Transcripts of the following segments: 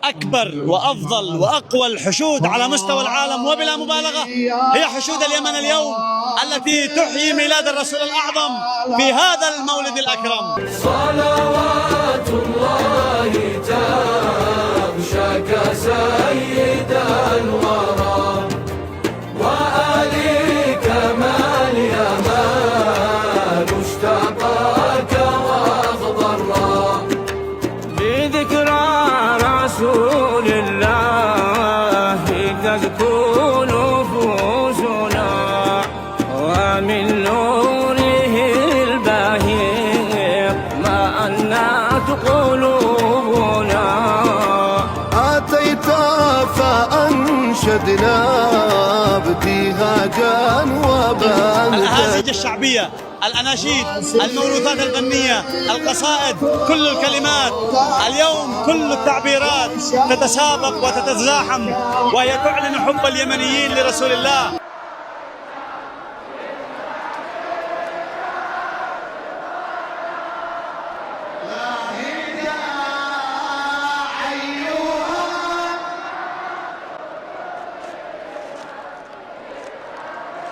أكبر وأفضل وأقوى الحشود على مستوى العالم وبلا مبالغة هي حشود اليمن اليوم التي تحيي ميلاد الرسول الأعظم في هذا المولد الأكرم. صلوات الله تمشاك سيد الورى وآليك ما اليمان اشتقاك واخضرا بذكرى رسول الله تزكو نفوسنا ومن نوره البهير ما أنت قلوبنا أتيت فأنشدنا ابتهاجا وبندا. الأهازيج الشعبية، الأناشيد، الموروثات الفنية، القصائد، كل الكلمات اليوم كل التعبيرات تتسابق وتتزاحم وهي تعلن حب اليمنيين لرسول الله.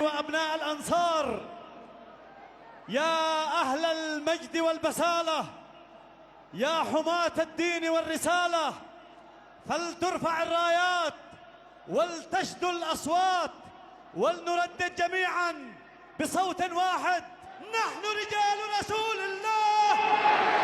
وأبناء الأنصار، يا أهل المجد والبسالة، يا حماة الدين والرسالة، فلترفع الرايات ولتشدوا الأصوات ولنردد جميعا بصوت واحد: نحن رجال رسول الله.